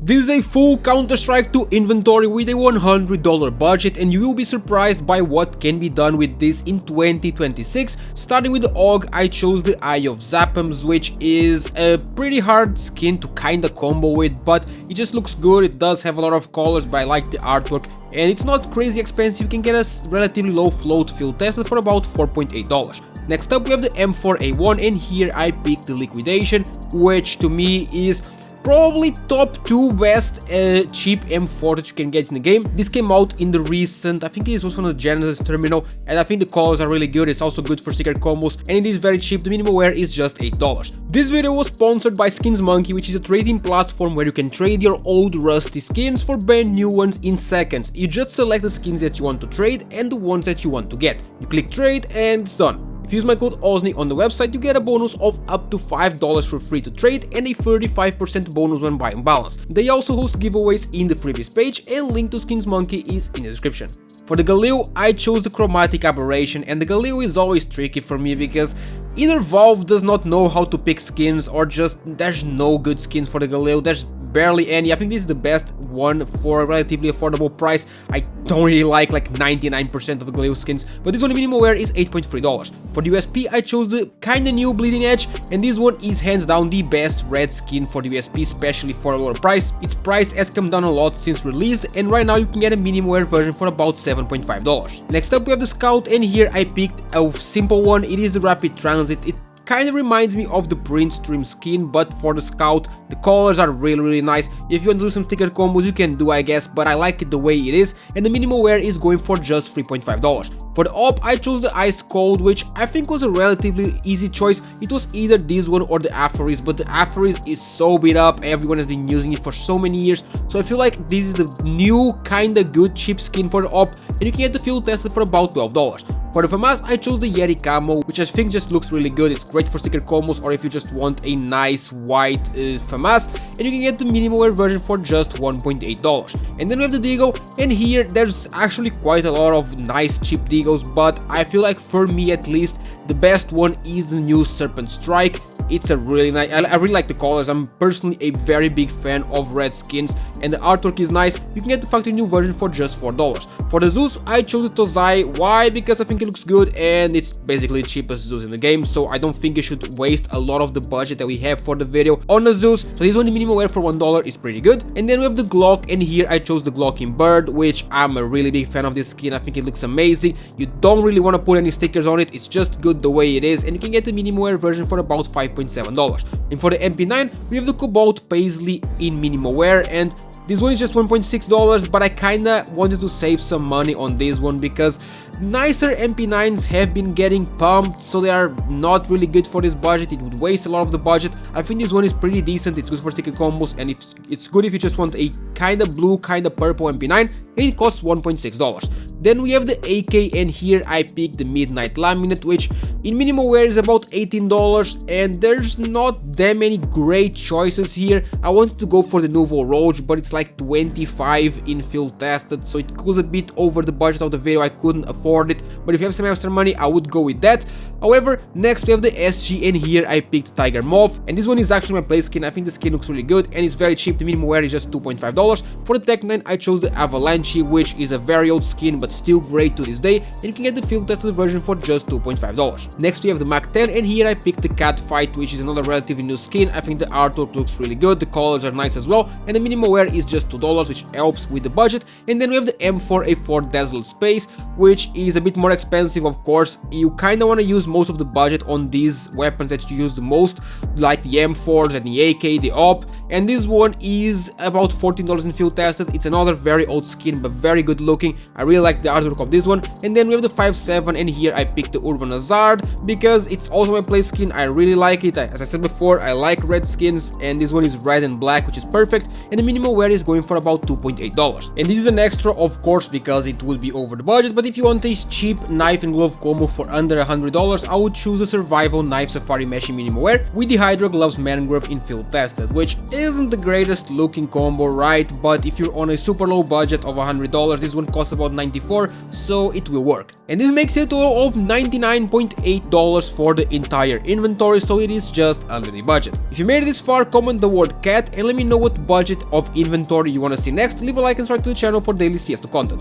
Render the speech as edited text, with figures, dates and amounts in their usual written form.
This is a full Counter-Strike 2 inventory with a $100 budget, and you will be surprised by what can be done with this in 2026. Starting with the AUG, I chose the Eye of Zapams, which is a pretty hard skin to kinda combo with, but it just looks good. It does have a lot of colors, but I like the artwork, and it's not crazy expensive. You can get a relatively low float field tested for about $4.8. Next up we have the M4A1, and here I picked the Liquidation, which to me is probably top 2 best cheap M4 that you can get in the game. This came out in the recent, I think it was from the Genesis terminal, and I think the colors are really good. It's also good for secret combos, and it is very cheap. The minimum wear is just $8. This video was sponsored by Skins Monkey, which is a trading platform where you can trade your old rusty skins for brand new ones in seconds. You just select the skins that you want to trade and the ones that you want to get. You click trade and it's done. If you use my code OZNI on the website, you get a bonus of up to $5 for free to trade and a 35% bonus when buying balance. They also host giveaways in the freebies page, and link to Skins Monkey is in the description. For the Galil, I chose the Chromatic Aberration, and the Galil is always tricky for me because either Valve does not know how to pick skins, or just there's no good skins for the Galil. There's barely any. I think this is the best one for a relatively affordable price. I don't really like 99% of the Galil skins, but this one minimum wear is $8.3. For the USP, I chose the kinda new Bleeding Edge, and this one is hands down the best red skin for the USP, especially for a lower price. Its price has come down a lot since release, and right now you can get a minimum wear version for about $7.5. Next up we have the Scout, and here I picked a simple one. It is the Rapid Transit. It kind of reminds me of the Print Stream skin, but for the Scout. The colors are really nice. If you want to do some sticker combos, you can do, I guess, but I like it the way it is, and the minimum wear is going for just $3.5. For the AWP, I chose the Ice Cold, which I think was a relatively easy choice. It was either this one or the Aphoris, but the Aphoris is so beat up. Everyone has been using it for so many years, so I feel like this is the new kinda good cheap skin for the AWP, and you can get the field tested for about $12. For the FAMAS, I chose the Yeti Camo, which I think just looks really good. It's great for sticker combos, or if you just want a nice white FAMAS, and you can get the minimum wear version for just $1.8. And then we have the Deagle, and here there's actually quite a lot of nice cheap Deagles, but I feel like for me at least, the best one is the new Serpent Strike. It's a really nice, I really like the colors. I'm personally a very big fan of red skins, and the artwork is nice. You can get the factory new version for just $4. For the Zeus, I chose the Tozai. Why? Because I think it looks good, and it's basically the cheapest Zeus in the game, so I don't think you should waste a lot of the budget that we have for the video on the Zeus. So this one, the minimum wear for $1 is pretty good. And then we have the Glock, and here I chose the Glock in Bird, which I'm a really big fan of this skin. I think it looks amazing. You don't really want to put any stickers on it. It's just good the way it is, and you can get the minimum wear version for about $5.7. And for the MP9, we have the Cobalt Paisley in minimum wear, and this one is just $1.6, but I kinda wanted to save some money on this one because nicer MP9s have been getting pumped, so they are not really good for this budget. It would waste a lot of the budget. I think this one is pretty decent. It's good for sticker combos, and it's good if you just want a kinda blue, kinda purple MP9, and it costs $1.6. Then we have the AK, and here I picked the Midnight Laminate, which in minimum wear is about $18, and there's not that many great choices here. I wanted to go for the Nouveau Roach, but it's like $25 in field tested, so it goes a bit over the budget of the video. I couldn't afford it, but if you have some extra money, I would go with that. However, next we have the SG, and here I picked Tiger Moth, and this one is actually my play skin. I think the skin looks really good, and it's very cheap. The minimum wear is just $2.5. For the Tech 9, I chose the Avalanche, which is a very old skin, but still great to this day, and you can get the field tested version for just $2.5. Next we have the Mac 10, and here I picked the Catfight, which is another relatively new skin. I think the artwork looks really good, the colors are nice as well, and the minimum wear is just $2, which helps with the budget. And then we have the M4A4 Desolate Space, which is a bit more expensive, of course. You kinda wanna use most of the budget on these weapons that you use the most, like the M4s and the AK, the AWP, and this one is about $14 in field tested. It's another very old skin, but very good looking. I really like the artwork of this one. And then we have the 5.7, and here I picked the Urban Hazard because it's also my play skin. I really like it. As I said before, I like red skins, and this one is red and black, which is perfect, and the minimum wear is going for about $2.8. And this is an extra, of course, because it will be over the budget, but if you want a cheap knife and glove combo for under $100, I would choose the Survival Knife Safari Mesh minimum wear with the Hydra Gloves Mangrove in field tested, which isn't the greatest looking combo, right? right? But if you're on a super low budget of $100, this one costs about $94, so it will work. And this makes it a total of $99.8 for the entire inventory, so it is just under the budget. If you made it this far, comment the word cat and let me know what budget of inventory you want to see next. Leave a like and subscribe to the channel for daily CS2 content.